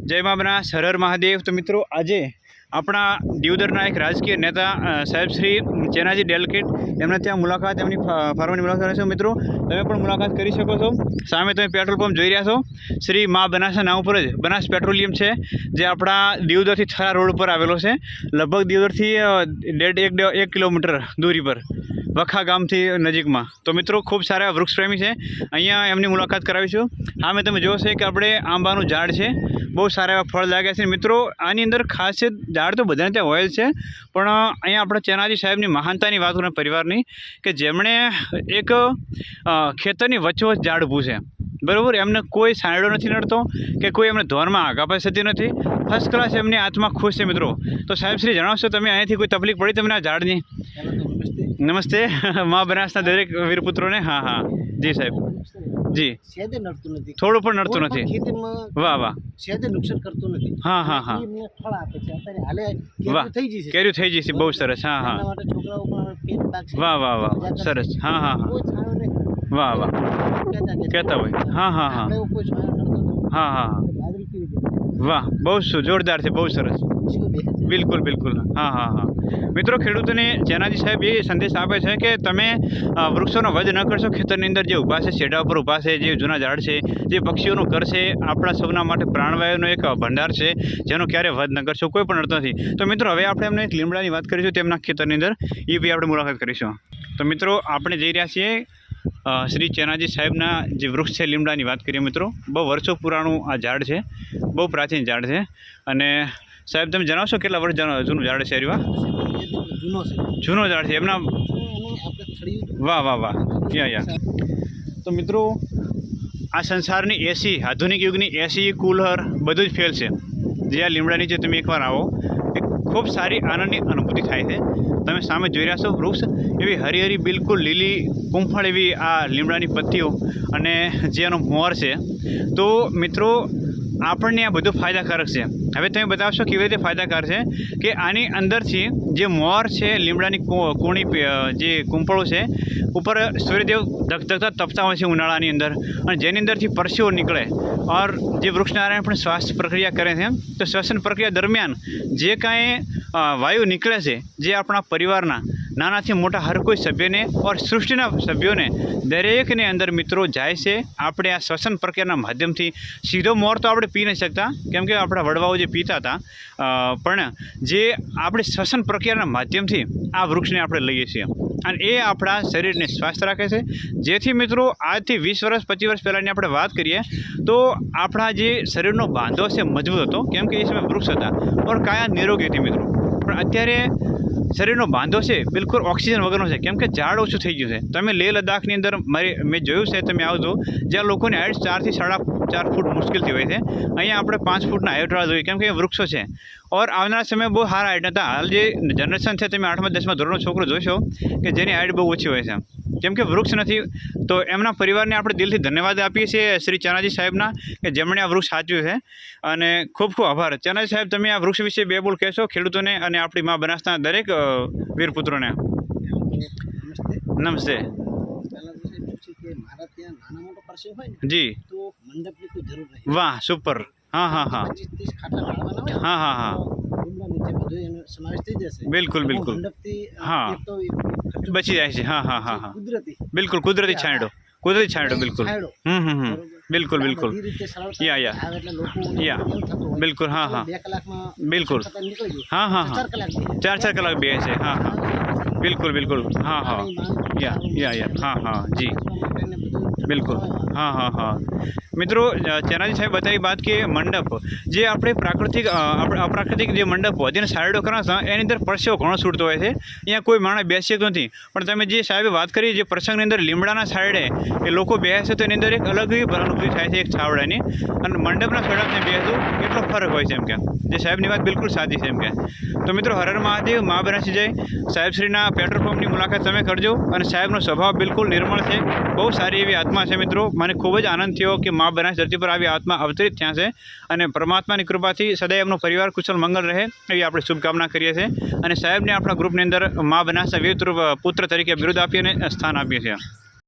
जय मां बनास, हर हर महादेव। तो मित्रों आज अपना दियोदरना एक राजकीय नेता साहेब श्री चेनाजी डेलकेट एमने त्यां मुलाकात एमनी फार्मनी मुलाकात करशो। मित्रों तमे पण मुलाकात करी शको छो। सामे तमे पेट्रोल पंप जोई रह्या छो। श्री मां बनासना नाम पर ज बनास पेट्रोलियम छे जे आपणा दियोदरथी थरा रोड पर आवेलो छे। लगभग दियोदरथी 1.5 किलोमीटर दूरी पर वखा गामथी नजीकमां। तो मित्रों खूब सारा वृक्षप्रेमी है, अहींया एमनी मुलाकात करावीशुं। हाँ मैं तमे जो छे कि आपणे आंबानुं झाड़ छे, बहुत सारा एवा फळ लाग्या छे। मित्रों आनी अंदर खासियत झाड़ तो बधाने त्यां होय छे, पण अहींया आपणा चेनाजी साहेबनी महानतानी वात करूं परिवारनी कि जेमणे एक खेतरनी वच्चोवच्च झाड़ ऊभुं छे। बराबर, एમને कोई सायडो नहीं नड़तो कि कोई एमने धोरण में आगा पास थती नहीं। फर्स्ट क्लास एमनी आत्मा खुश है। मित्रों तो साहेब श्री जणावशो तमे अहींथी कोई तकलीफ पड़ी तमने आ झाड़नी? नमस्ते मां बनासना दरेक वीरपुत्रों ने। हाँ हाँ जी साहेब जी। सेदे नड़तुं नथी, थोड़ो पण नड़तुं नथी। वाह वाह, सेदे नुकसान करतुं नथी। हाँ हाँ हाँ, एમને ફળ આપે છે અત્યારે હાલે वाह, કેરી થઈ જશે, केर्यू थई जशे। बहुत सरस। हाँ हाँ, એના માટે છોકરાઓ પણ પેટ પાકશે। वाह वाह वाह, सरस। हाँ हाँ हाँ, કોઈ છાયો નહીં, वाह वाह, कहता હોય। हाँ हाँ हाँ, આપણે કોઈ છાયો નડતો નથી। हाँ हाँ हाँ, બાજરી કેવી છે, वाह, बहुत जोरदार है, बहुत सरस। શું બેસે છે। बिल्कुल बिल्कुल। हाँ हाँ हाँ, मित्रों खेडूतोने चेनाजी साहेब ये संदेश आपे छे कि तमे वृक्षोनो वध न करशो। खेतरनी अंदर जे ऊभा छे, शेडा पर ऊभा छे, जे जूना झाड़ छे, जे पक्षीओनुं घर छे, आपणा सौना माटे प्राणवायुनो एक भंडार छे, जेनो क्यारे वध न करशो, कोई पण नड़तो नथी। तो मित्रों हवे आपणे एमने एक લીમડાની વાત કરીશું તેમના ખેતરની અંદર, એ બી આપણે મુલાકાત કરીશું। તો મિત્રો આપણે જઈ રહ્યા છીએ શ્રી ચેનાજી સાહેબના જે વૃક્ષ છે લીમડાની વાત કરીએ। મિત્રો બહુ વર્ષો પુરાણું આ ઝાડ છે, બહુ પ્રાચીન ઝાડ છે। અને સાહેબ તમે જણાવશો કેટલા વર્ષ જૂનું ઝાડ છે? હરીવા જૂનો છે, જૂનો ઝાડ છે એમના। આપણે થળિયું। વાહ વાહ વાહ, યા। તો મિત્રો આ સંસારની એસી આધુનિક યુગની એસી કુલર બધું જ ફેલ છે જે આ લીમડા નીચે તમે એકવાર આવો, એક ખૂબ સારી આનંદની અનુભૂતિ થાય છે। તમે સામે જોઈ રહ્યા છો વૃક્ષ એવી હરી બિલકુલ લીલી કુંફળ એવી આ લીમડાની પત્તીઓ અને જે એનો મોર છે। તો મિત્રો આપણને આ બધું ફાયદાકારક છે। હવે તમે બતાવશો કેવી રીતે ફાયદાકાર છે કે આની અંદરથી જે મોર છે, લીમડાની કૂણી જે કુંપળો છે ઉપર સૂર્યદેવ ધગધગતા તપતા હોય છે ઉનાળાની અંદર, અને જેની અંદરથી પરસેવો નીકળે। और જે વૃક્ષનારાયણ પણ શ્વાસ પ્રક્રિયા કરે છે, તો શ્વસન પ્રક્રિયા દરમિયાન જે કાંઈ વાયુ નીકળે છે, જે આપણા પરિવારના નાનાથી મોટા હર કોઈ સભ્યને और સૃષ્ટિના સભ્યોને દરેકને અંદર મિત્રો જાય છે। આપણે આ શ્વસન પ્રક્રિયાના માધ્યમથી સીધો મોર તો આપણે પી નહીં શકતા, કેમ કે આપણા વડવાઓ જે પીતા હતા, પણ જે આપણે શ્વસન પ્રક્રિયાના માધ્યમથી આ વૃક્ષને આપણે લઈએ છીએ અને એ આપણા શરીરને સ્વસ્થ રાખે છે। જેથી મિત્રો આજથી 20 વર્ષ 25 વર્ષ પહેલાંની આપણે વાત કરીએ તો આપણા જે શરીરનો બાંધો છે મજબૂત હતો, કેમ કે એ સમયે વૃક્ષ હતા और કાયા નિરોગી હતી મિત્રો। પણ અત્યારે શરીરનો બાંધો છે બિલકુલ ઓક્સિજન વગરનો છે, કેમ કે ઝાડ ઓછું થઈ ગયું છે। તમે લેહ લદ્દાખની અંદર મેં જોયું છે, તમે આવજો જ્યાં લોકોની હાઇટ 4 થી 4.5 ફૂટ મુશ્કેલથી હોય છે, અહીંયા આપણે 5 ફૂટના હાઇટવાળા જોઈએ, કેમ કે એ વૃક્ષો છે। और આવનારા સમય બહુ સારા હાઇટ હતા। હાલ જે જનરેશન છે, તમે 8મા 10મા ધોરણનો છોકરો જોશો કે જેની હાઇટ બહુ ઓછી હોય છે, કેમ કે વૃક્ષ નથી। તો એમના પરિવારને આપણે દિલથી ધન્યવાદ આપીએ છીએ શ્રી ચેનાજી સાહેબના કે જેમણે આ વૃક્ષ સાચ્યું છે, અને ખૂબ ખૂબ આભાર। ચેનાજી સાહેબ તમે આ વૃક્ષ વિશે બે બોલ કહેશો ખેડૂતોને અને આપણી મા બનાસના દરેક વીરપુત્રોને? નમસ્તે। મારા ત્યાં નાના મોટો પરસેવો હોય ને जी, તો મંડપની કોઈ જરૂર નહીં। वाह, सुपर। हाँ हाँ हाँ, 25-30 ખાટલા ઢાળવાના હોય, हाँ हाँ हाँ, લીમડા નીચે બધું એનો સમાવેશ થઈ જશે। बिल्कुल बिल्कुल, મંડપથી હા, એક તો ખર્ચો बची जाए છે। हाँ हाँ हाँ हाँ, કુદરતી बिल्कुल कुदरती छांयडो, कुदरती छांयडो, बिल्कुल। છાંયડો। बिल्कुल આ बिल्कुल, બધી રીતે સરળતા યા, આવે એટલે લોકો યા, એવું થતું હોય बिल्कुल। हाँ हाँ, 2 કલાકમાં बिल्कुल। ખતમ નીકળી ગયું, हाँ हाँ हाँ, 4 કલાક થઈ જાય। 4 કલાક બે છે। हाँ हाँ, बिल्कुल बिल्कुल। हाँ हाँ, या हाँ हाँ जी, बिल्कुल। हाँ हाँ हाँ, मित्रों चेनाजी साहेब बताई बात कि मंडप जे આપણે પ્રાકૃતિક અપ્રાકૃતિક જે મંડપ વધીને સાઈડો કરાવતા એની અંદર પરસેવો ઘણો છૂટતો હોય છે। અહીંયા કોઈ માણસ બેસી શકતો નથી, પણ તમે જે સાહેબે વાત કરી જે પ્રસંગની અંદર લીમડાના સાઈડે એ લોકો બેસે તો એની અંદર એક અલગ અનુભૂતિ થાય છે એક છાવડાની, અને મંડપના છેડા તમે બેસો કેટલો ફરક હોય છે એમ કે જે સાહેબની વાત બિલકુલ સાચી છે એમ કે। તો મિત્રો હર હર મહાદેવ, મા બનાસી જય। સાહેબશ્રીના પેટ્રોલ પંપની મુલાકાત તમે કરજો, અને સાહેબનો સ્વભાવ બિલકુલ નિર્મળ છે, બહુ સારી એવી આત્મા છે। મિત્રો મને ખૂબ જ આનંદ થયો કે મા બનાસ ધરતી પર આવી આત્મા અવતરિત થયા છે, અને પરમાત્માની કૃપાથી સદાય એમનો પરિવાર કુશળ મંગળ રહે એવી આપણે શુભકામના કરીએ છીએ। અને સાહેબને આપણા ગ્રુપની અંદર મા બનાસના વીર પુત્ર તરીકે બિરુદ આપીને સ્થાન આપીએ છીએ।